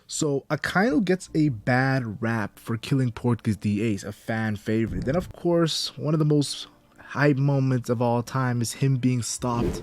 So Akainu gets a bad rap for killing Porky's the Ace, a fan favorite. Then of course, one of the most hype moments of all time is him being stopped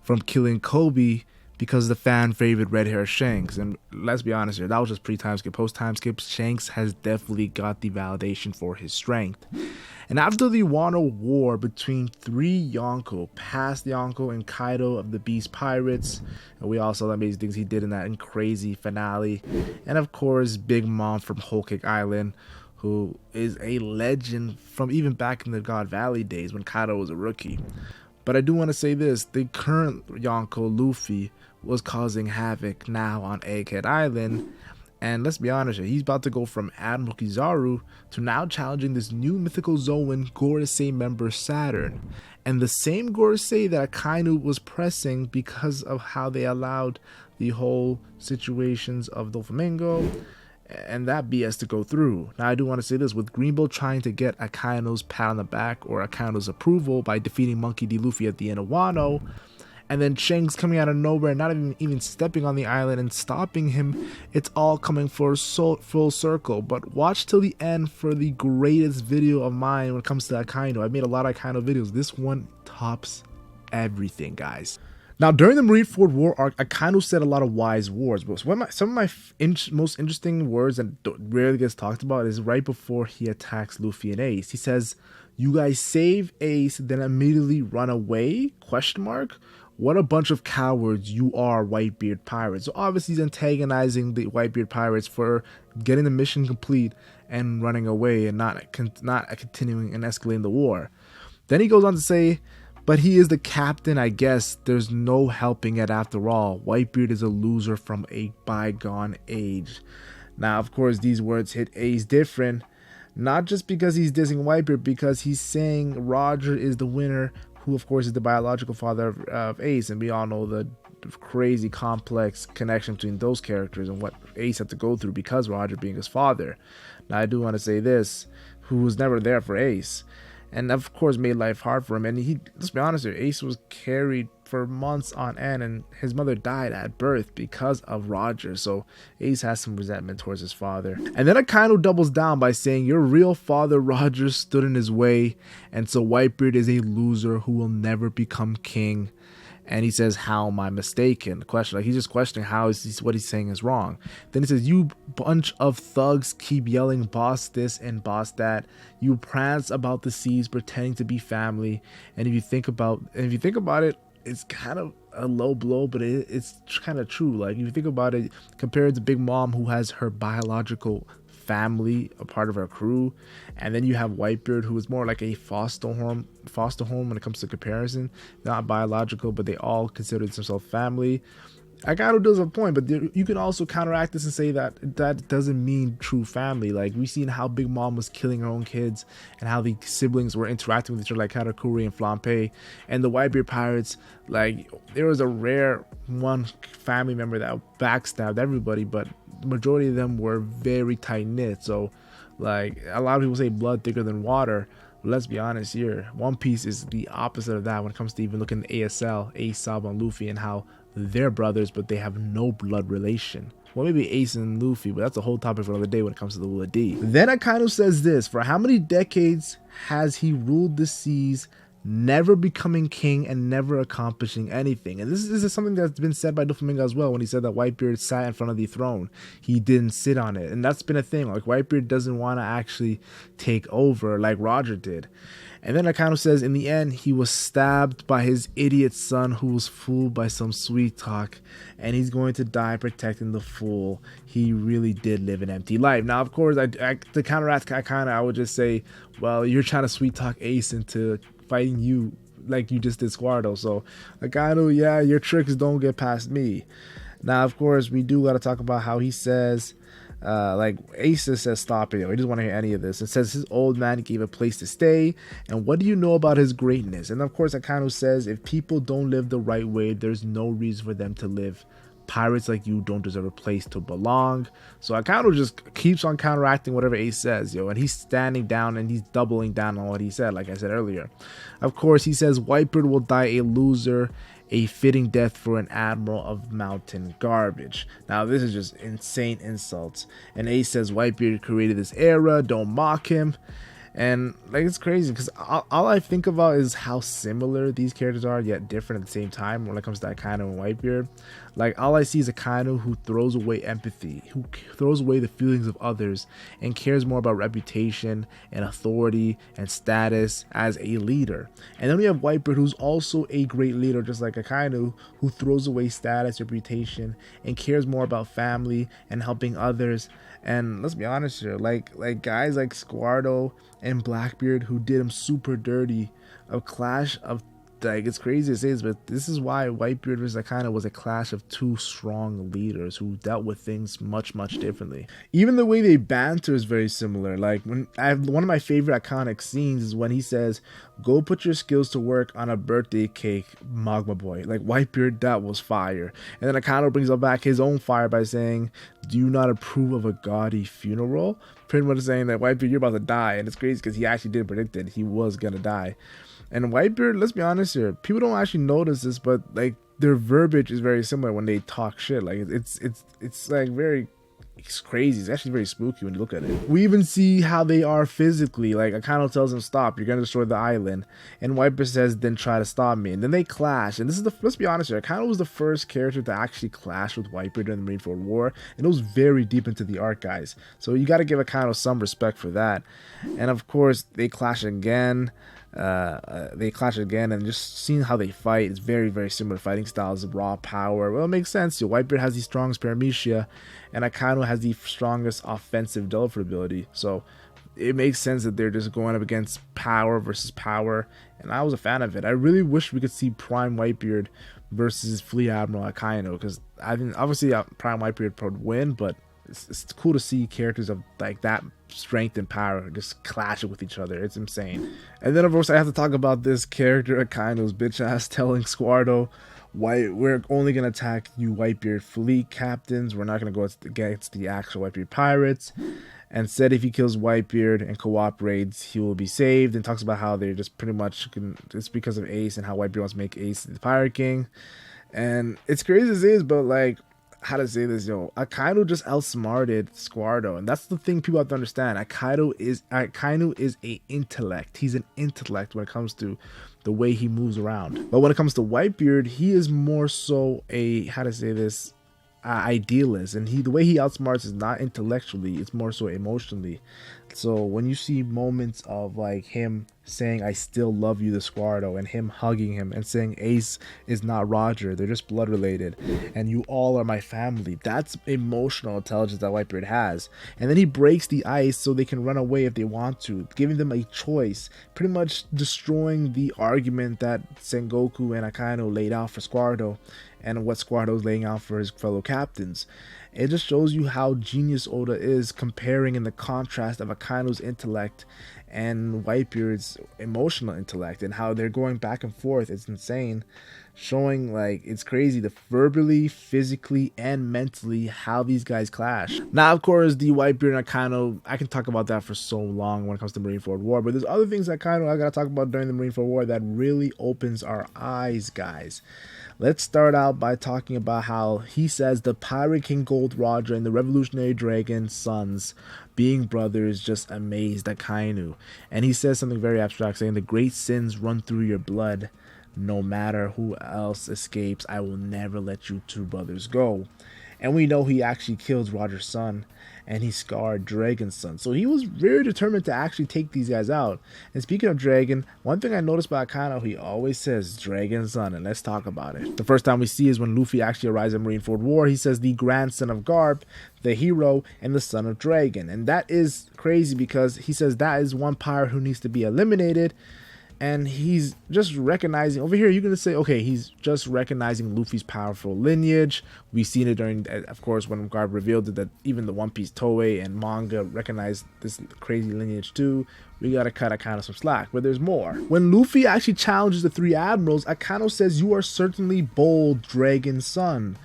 from killing Kobe because of the fan favorite red hair Shanks. And let's be honest here, that was just pre-time skip. Post-time skip, Shanks has definitely got the validation for his strength. And after the Wano War between three Yonko, past Yonko and Kaido of the Beast Pirates, and we all saw the amazing things he did in that crazy finale, and of course Big Mom from Whole Cake Island, who is a legend from even back in the God Valley days when Kaido was a rookie. But I do want to say this, the current Yonko, Luffy, was causing havoc now on Egghead Island. And let's be honest here, he's about to go from Admiral Kizaru to now challenging this new mythical Zoan Gorosei member Saturn. And the same Gorosei that Akainu was pressing because of how they allowed the whole situations of Doflamingo and that BS to go through. Now I do want to say this, with Greenbow trying to get Akainu's pat on the back or Akainu's approval by defeating Monkey D. Luffy at the end of Wano, and then Shanks coming out of nowhere, not even stepping on the island and stopping him, it's all coming for full circle. But watch till the end for the greatest video of mine when it comes to Akainu. I've made a lot of Akainu videos. This one tops everything, guys. Now, during the Marineford War arc, Akainu said a lot of wise words, but some of my most interesting words that rarely gets talked about is right before he attacks Luffy and Ace. He says, "You guys save Ace, then immediately run away? Question mark. What a bunch of cowards you are, Whitebeard pirates." So obviously he's antagonizing the Whitebeard pirates for getting the mission complete and running away and not continuing and escalating the war. Then he goes on to say, "But he is the captain, I guess. There's no helping it after all. Whitebeard is a loser from a bygone age." Now, of course, these words hit Ace different. Not just because he's dissing Whitebeard, because he's saying Roger is the winner, who of course is the biological father of Ace, and we all know the crazy complex connection between those characters and what Ace had to go through because Roger being his father. Now I do want to say this, who was never there for Ace, and of course made life hard for him. And he, let's be honest here, Ace was carried for months on end, and his mother died at birth because of Roger. So Ace has some resentment towards his father. And then Akainu doubles down by saying, "Your real father Roger stood in his way, and so Whitebeard is a loser who will never become king." And he says, "How am I mistaken?" Question, like he's just questioning how is what he's saying is wrong. Then he says, "You bunch of thugs keep yelling boss this and boss that. You prance about the seas pretending to be family. And if you think about it, it's kind of a low blow, but it's kind of true. Like if you think about it, compared to Big Mom, who has her biological family, a part of her crew, and then you have Whitebeard, who is more like a foster home when it comes to comparison, not biological, but they all consider themselves family. Akainu does have a point, but you can also counteract this and say that that doesn't mean true family. Like we've seen how Big Mom was killing her own kids and how the siblings were interacting with each other, like Katakuri and Flampe, and the Whitebeard pirates. Like there was a rare one family member that backstabbed everybody, but the majority of them were very tight knit. So like a lot of people say blood thicker than water. Let's be honest here, One Piece is the opposite of that when it comes to even looking at ASL, Ace, Sabo, and Luffy, and how they're brothers, but they have no blood relation. Well, maybe Ace and Luffy, but that's a whole topic for another day when it comes to the Lula D. Then Akainu says this, "For how many decades has he ruled the seas, never becoming king and never accomplishing anything?" And this is something that's been said by Doflamingo as well, when he said that Whitebeard sat in front of the throne. He didn't sit on it. And that's been a thing. Like Whitebeard doesn't want to actually take over like Roger did. And then Akainu says, in the end, he was stabbed by his idiot son who was fooled by some sweet talk, and he's going to die protecting the fool. He really did live an empty life. Now, of course, to counteract Akainu, I would just say, well, you're trying to sweet talk Ace into fighting you like you just did Squardo. So Akainu, yeah, your tricks don't get past me. Now, of course, we do got to talk about how he says, like Ace says, stop it. He doesn't want to hear any of this. It says his old man gave a place to stay, and what do you know about his greatness? And of course, Akainu says, if people don't live the right way, there's no reason for them to live. Pirates like you don't deserve a place to belong. So Akainu just keeps on counteracting whatever Ace says, and he's standing down and he's doubling down on what he said, like I said earlier. Of course, he says Whitebeard will die a loser, a fitting death for an admiral of mountain garbage. Now this is just insane insults. And Ace says Whitebeard created this era, don't mock him. And like, it's crazy because all I think about is how similar these characters are, yet different at the same time when it comes to Akainu and Whitebeard. Like, all I see is Akainu who throws away empathy, who throws away the feelings of others, and cares more about reputation and authority and status as a leader. And then we have Whitebeard, who's also a great leader, just like Akainu, who throws away status, reputation, and cares more about family and helping others. And let's be honest here, like guys like Squardo and Blackbeard, who did him super dirty, a clash of, like, it's crazy to say this, but this is why Whitebeard versus Akainu was a clash of two strong leaders who dealt with things much differently. Even the way they banter is very similar. Like, one of my favorite iconic scenes is when he says, "Go put your skills to work on a birthday cake, Magma Boy." Like, Whitebeard, that was fire. And then Akainu brings up back his own fire by saying, "Do you not approve of a gaudy funeral?" Pretty much saying that, Whitebeard, you're about to die. And it's crazy because he actually did predict it. He was gonna die. And Whitebeard, let's be honest here, people don't actually notice this, but like, their verbiage is very similar when they talk shit. Like, it's like very, it's crazy. It's actually very spooky when you look at it. We even see how they are physically. Like, Akainu tells him, "Stop, you're gonna destroy the island." And Whitebeard says, "Then try to stop me." And then they clash. And this is let's be honest here, Akainu was the first character to actually clash with Whitebeard during the Marineford War. And it was very deep into the arc, guys. So you gotta give Akainu some respect for that. And of course, they clash again. And just seeing how they fight is very similar fighting styles, raw power. Well, it makes sense. Whitebeard has the strongest paramecia, and Akainu has the strongest offensive Delver ability. So it makes sense that they're just going up against power versus power, and I was a fan of it. I really wish we could see Prime Whitebeard versus Fleet Admiral Akainu, because I think obviously Prime Whitebeard would win, but it's cool to see characters of like that strength and power just clashing with each other. It's insane. And then of course I have to talk about this character Akainu's bitch ass telling Squardo, "We're only gonna attack you Whitebeard fleet captains. We're not gonna go against the actual Whitebeard pirates." And said if he kills Whitebeard and cooperates, he will be saved. And talks about how they're just pretty much it's because of Ace and how Whitebeard wants to make Ace the Pirate King. And it's crazy as it is, but like, how to say this, Akainu just outsmarted Squardo, and that's the thing people have to understand. Akainu is a intellect. He's an intellect when it comes to the way he moves around. But when it comes to Whitebeard, he is more so a, how to say this, idealist, and the way he outsmarts is not intellectually, it's more so emotionally. So when you see moments of like him saying "I still love you" to Squardo, and him hugging him and saying Ace is not Roger, they're just blood related, and you all are my family, that's emotional intelligence that Whitebeard has. And then he breaks the ice so they can run away if they want to, giving them a choice, pretty much destroying the argument that Sengoku and Akainu laid out for Squardo and what Squardo's laying out for his fellow captains. It just shows you how genius Oda is, comparing in the contrast of Akainu's intellect and Whitebeard's emotional intellect, and how they're going back and forth. It's insane, showing like, it's crazy, the verbally, physically, and mentally how these guys clash. Now of course the Whitebeard and Akainu, I can talk about that for so long when it comes to Marineford War, but there's other things that Akainu I gotta talk about during the Marineford War that really opens our eyes, guys. Let's start out by talking about how he says the Pirate King Gold Roger and the Revolutionary Dragon sons, being brothers, just amazed Akainu. And he says something very abstract, saying the great sins run through your blood. No matter who else escapes, I will never let you two brothers go. And we know he actually killed Roger's son, and he scarred Dragon's son. So he was very determined to actually take these guys out. And speaking of Dragon, one thing I noticed about Akainu, he always says Dragon's son, and let's talk about it. The first time we see is when Luffy actually arrives in Marineford War. He says the grandson of Garp, the hero, and the son of Dragon. And that is crazy because he says that is one pirate who needs to be eliminated. And he's just recognizing, over here you're going to say, okay, he's just recognizing Luffy's powerful lineage. We've seen it during, of course, when Garp revealed it, that even the One Piece Toei and manga recognized this crazy lineage too. We got to cut Akainu some slack, but there's more. When Luffy actually challenges the three admirals, Akainu says, "You are certainly bold, Dragon's son."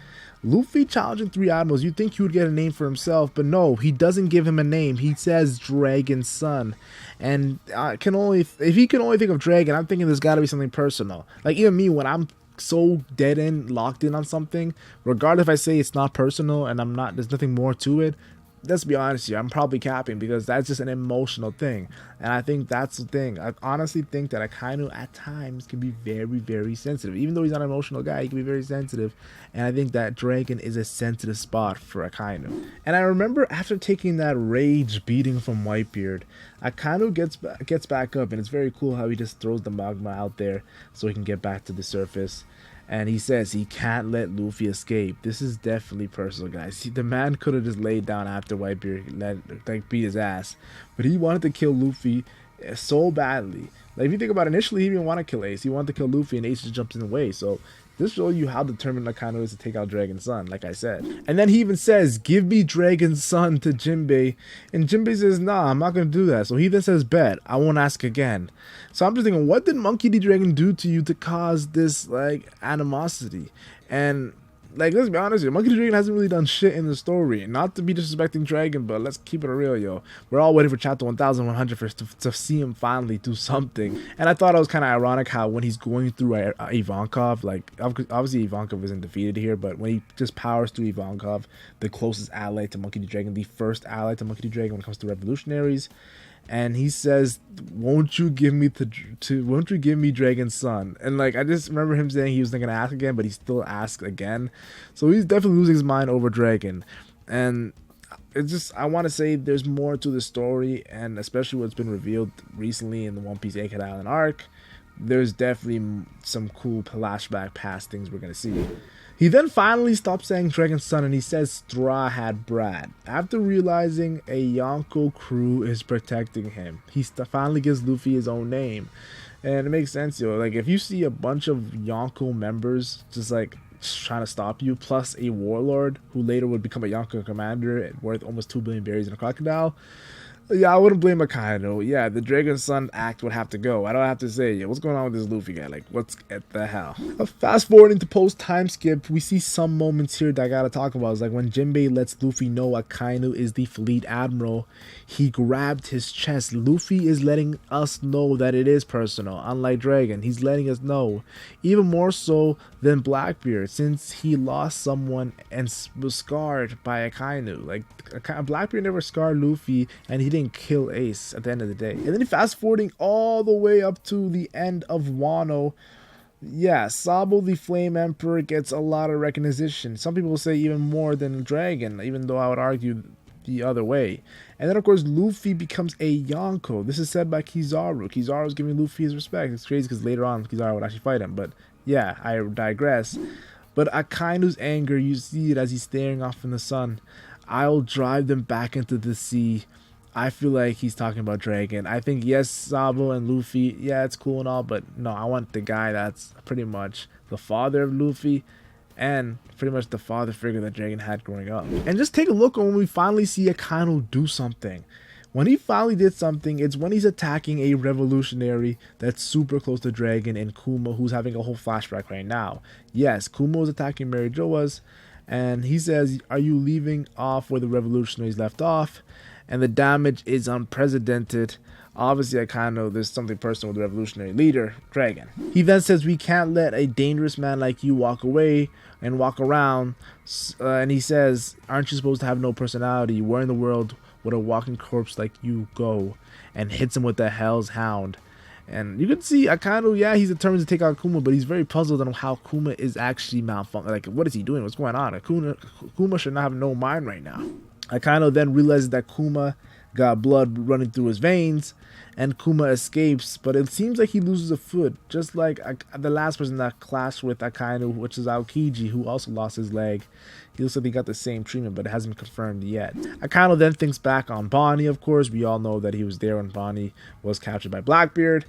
Luffy challenging three admirals, you'd think he would get a name for himself, but no, he doesn't give him a name. He says Dragon's son. And if he can only think of Dragon, I'm thinking there's got to be something personal. Like, even me, when I'm so dead end, locked in on something, regardless if I say it's not personal and I'm not, there's nothing more to it, let's be honest here, I'm probably capping, because that's just an emotional thing. And I think that's the thing. I honestly think that Akainu at times can be very, very sensitive. Even though he's not an emotional guy, he can be very sensitive. And I think that Dragon is a sensitive spot for Akainu. And I remember after taking that rage beating from Whitebeard, Akainu gets back up, and it's very cool how he just throws the magma out there so he can get back to the surface. And he says he can't let Luffy escape. This is definitely personal, guys. The man could have just laid down after Whitebeard beat his ass, but he wanted to kill Luffy so badly. Like, if you think about it, initially he didn't want to kill Ace. He wanted to kill Luffy, and Ace just jumps in the way. So this shows you how determined Akainu is to take out Dragon's son, like I said. And then he even says, give me Dragon's son to Jinbei. And Jinbei says, nah, I'm not going to do that. So he then says, bet, I won't ask again. So I'm just thinking, what did Monkey D. Dragon do to you to cause this, like, animosity? And, like, let's be honest here, Monkey D. Dragon hasn't really done shit in the story. Not to be disrespecting Dragon, but let's keep it real, yo. We're all waiting for chapter 1100 to see him finally do something. And I thought it was kind of ironic how when he's going through Ivankov, like, obviously Ivankov isn't defeated here, but when he just powers through Ivankov, the closest ally to Monkey D. Dragon, the first ally to Monkey D. Dragon when it comes to revolutionaries, and he says, won't you give me Dragon's son? And, like, I just remember him saying he was not going to ask again, but he still asked again. So he's definitely losing his mind over Dragon. And it's just, I want to say there's more to the story, and especially what's been revealed recently in the One Piece Egghead Island arc. There's definitely some cool flashback past things we're going to see. He then finally stops saying Dragon's son, and he says Straw Hat Brat. After realizing a Yonko crew is protecting him, he finally gives Luffy his own name. And it makes sense, yo. Like, if you see a bunch of Yonko members just, like, trying to stop you, plus a warlord who later would become a Yonko commander worth almost 2 billion berries in a crocodile, yeah, I wouldn't blame Akainu. Yeah, the Dragon's son act would have to go. I don't have to say, yeah, what's going on with this Luffy guy? Like, what's at the hell? Fast forwarding to post time skip, we see some moments here that I gotta talk about. It's like when Jinbei lets Luffy know Akainu is the fleet admiral, he grabbed his chest. Luffy is letting us know that it is personal. Unlike Dragon, he's letting us know. Even more so than Blackbeard, since he lost someone and was scarred by Akainu. Like, Blackbeard never scarred Luffy, and he didn't kill Ace at the end of the day. And then fast forwarding all the way up to the end of Wano, yeah, Sabo the Flame Emperor gets a lot of recognition. Some people say even more than Dragon, even though I would argue the other way. And then of course Luffy becomes a Yonko. This is said by Kizaru. Kizaru's giving Luffy his respect. It's crazy because later on Kizaru would actually fight him, but yeah, I digress. But Akainu's anger, you see it as he's staring off in the sun. I'll drive them back into the sea. I feel like he's talking about Dragon. I think, yes, Sabo and Luffy, yeah, it's cool and all, but no, I want the guy that's pretty much the father of Luffy and pretty much the father figure that Dragon had growing up. And just take a look when we finally see Akainu do something. When he finally did something, it's when he's attacking a revolutionary that's super close to Dragon and Kuma, who's having a whole flashback right now. Yes, Kuma was attacking Mary Joa's, and he says, are you leaving off where the revolutionaries left off? And the damage is unprecedented. Obviously, I kind of know there's something personal with the revolutionary leader, Dragon. He then says, we can't let a dangerous man like you walk away and walk around. And he says, aren't you supposed to have no personality? Where in the world would a walking corpse like you go? And hits him with the Hell's Hound. And you can see Akainu, yeah, he's determined to take out Kuma, but he's very puzzled on how Kuma is actually malfunctioning. Like, what is he doing? What's going on? Kuma should not have no mind right now. Akainu then realizes that Kuma got blood running through his veins, and Kuma escapes, but it seems like he loses a foot, just like the last person that clashed with Akainu, which is Aokiji, who also lost his leg. He looks like he got the same treatment, but it hasn't been confirmed yet. Akainu then thinks back on Bonnie, of course. We all know that he was there when Bonnie was captured by Blackbeard,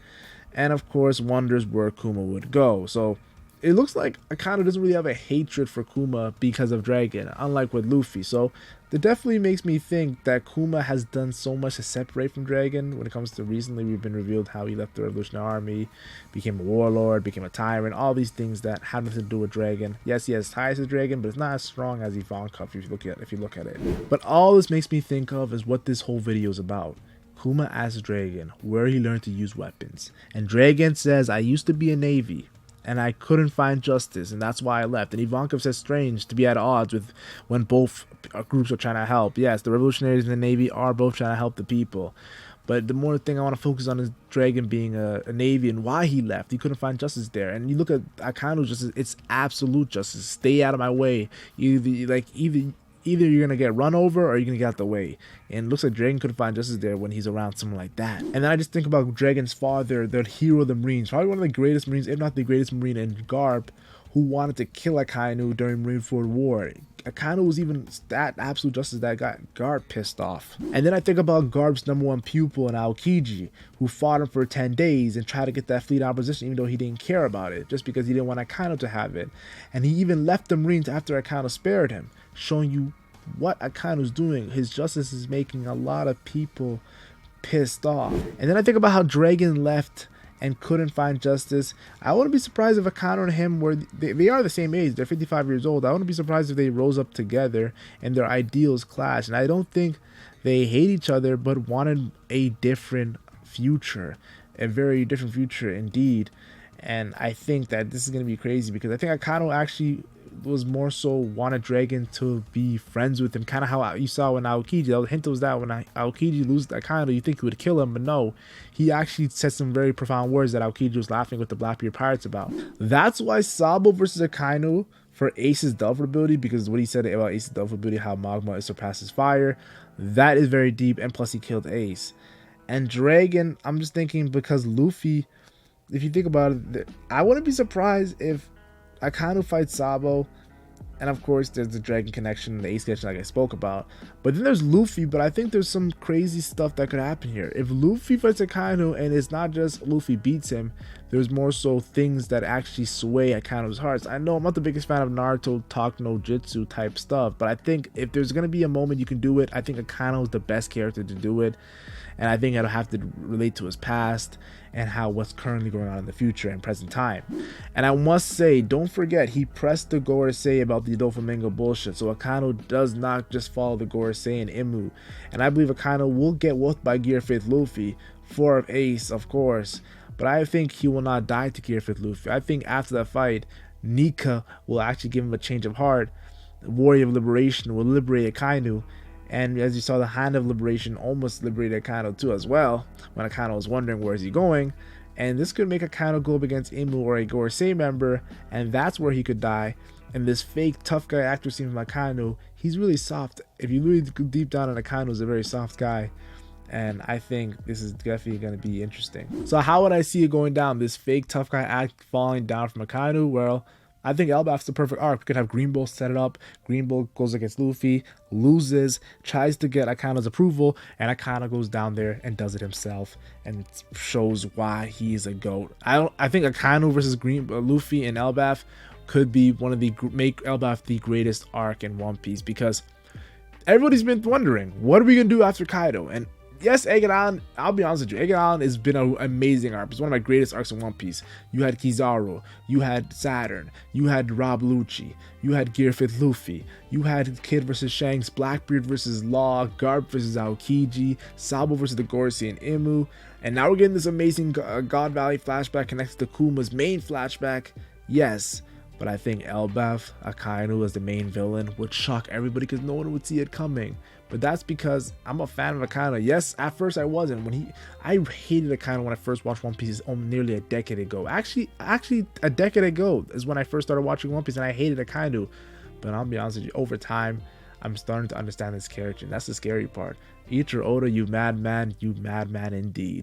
and of course wonders where Kuma would go. So it looks like Akainu doesn't really have a hatred for Kuma because of Dragon, unlike with Luffy. So that definitely makes me think that Kuma has done so much to separate from Dragon. When it comes to recently, we've been revealed how he left the Revolutionary Army, became a warlord, became a tyrant, all these things that have nothing to do with Dragon. Yes, he has ties to Dragon, but it's not as strong as Ivankov if you look at it. But all this makes me think of is what this whole video is about. Kuma asks Dragon where he learned to use weapons, and Dragon says, I used to be a Navy. and I couldn't find justice, and that's why I left. And Ivankov says strange to be at odds with when both groups are trying to help. Yes, the revolutionaries and the Navy are both trying to help the people. But the more thing I want to focus on is Dragon being a Navy and why he left. He couldn't find justice there. And you look at Akainu's justice, it's absolute justice. Stay out of my way. Either you're gonna get run over or you're gonna get out the way. And it looks like Dragon couldn't find justice there when he's around someone like that. And then I just think about Dragon's father, the hero of the Marines, probably one of the greatest Marines, if not the greatest Marine, in Garp, who wanted to kill Akainu during Marineford War. Akainu was even that absolute justice that got Garp pissed off. And then I think about Garp's #1 pupil in Aokiji, who fought him for 10 days and tried to get that fleet opposition even though he didn't care about it, just because he didn't want Akainu to have it. And he even left the Marines after Akainu spared him, showing you what Akainu's doing. His justice is making a lot of people pissed off. And then I think about how Dragon left and couldn't find justice. I wouldn't be surprised if Akainu and him were, they are the same age, they're 55 years old. I wouldn't be surprised if they rose up together and their ideals clash. And I don't think they hate each other, but wanted a different future, a very different future indeed. And I think that this is going to be crazy because I think Akainu actually was more so wanted Dragon to be friends with him, kind of how you saw when Aokiji. The hint was that when Aokiji loses Akainu, you think he would kill him, but no, he actually said some very profound words that Aokiji was laughing with the Blackbeard pirates about. That's why Sabo versus Akainu for Ace's Delver ability, because what he said about Ace's Delver ability, how Magma surpasses fire, that is very deep, and plus he killed Ace. And Dragon, I'm just thinking because Luffy, if you think about it, I wouldn't be surprised if Akainu fights Sabo, and of course there's the Dragon connection and the Ace connection like I spoke about. But then there's Luffy, but I think there's some crazy stuff that could happen here. If Luffy fights Akainu and it's not just Luffy beats him, there's more so things that actually sway Akainu's hearts. I know I'm not the biggest fan of Naruto talk no jutsu type stuff, but I think if there's going to be a moment you can do it, I think Akainu is the best character to do it. And I think it'll have to relate to his past and how what's currently going on in the future and present time. And I must say, don't forget, he pressed the Gorosei about the Doflamingo bullshit. So Akainu does not just follow the Gorosei and Imu. And I believe Akainu will get whooped by Gear 5th Luffy, 4 of Ace, of course. But I think he will not die to Gear 5th Luffy. I think after that fight, Nika will actually give him a change of heart. The Warrior of Liberation will liberate Akainu. And as you saw, the Hand of Liberation almost liberated Akainu too as well, when Akainu was wondering where is he going. And this could make Akainu go up against Imu or a Gorosei member, and that's where he could die. And this fake tough guy actor scene from Akainu, he's really soft. If you really go deep down on Akainu, he's a very soft guy. And I think this is definitely going to be interesting. So how would I see it going down? This fake tough guy act falling down from Akainu? Well, I think Elbaf's the perfect arc. We could have Green Bull set it up. Green Bull goes against Luffy, loses, tries to get Akainu's approval, and Akainu goes down there and does it himself, and it shows why he's a GOAT. I think Akainu versus Luffy and Elbaf could be one of the make Elbaf the greatest arc in One Piece, because everybody's been wondering, what are we gonna do after Kaido? And yes, Egghead Island, I'll be honest with you, Egghead Island has been an amazing arc. It's one of my greatest arcs in One Piece. You had Kizaru, you had Saturn, you had Rob Lucci, you had Gear 5th Luffy, you had Kid versus Shanks, Blackbeard versus Law, Garp versus Aokiji, Sabo versus the Gorosei and Imu, and now we're getting this amazing God Valley flashback connected to Kuma's main flashback. Yes, but I think Elbaf Akainu as the main villain would shock everybody because no one would see it coming. But that's because I'm a fan of Akainu. Yes, at first I wasn't. I hated Akainu when I first watched One Piece nearly a decade ago. Actually, a decade ago is when I first started watching One Piece, and I hated Akainu. But I'll be honest with you, over time, I'm starting to understand this character, and that's the scary part. Eat your Oda, you madman indeed.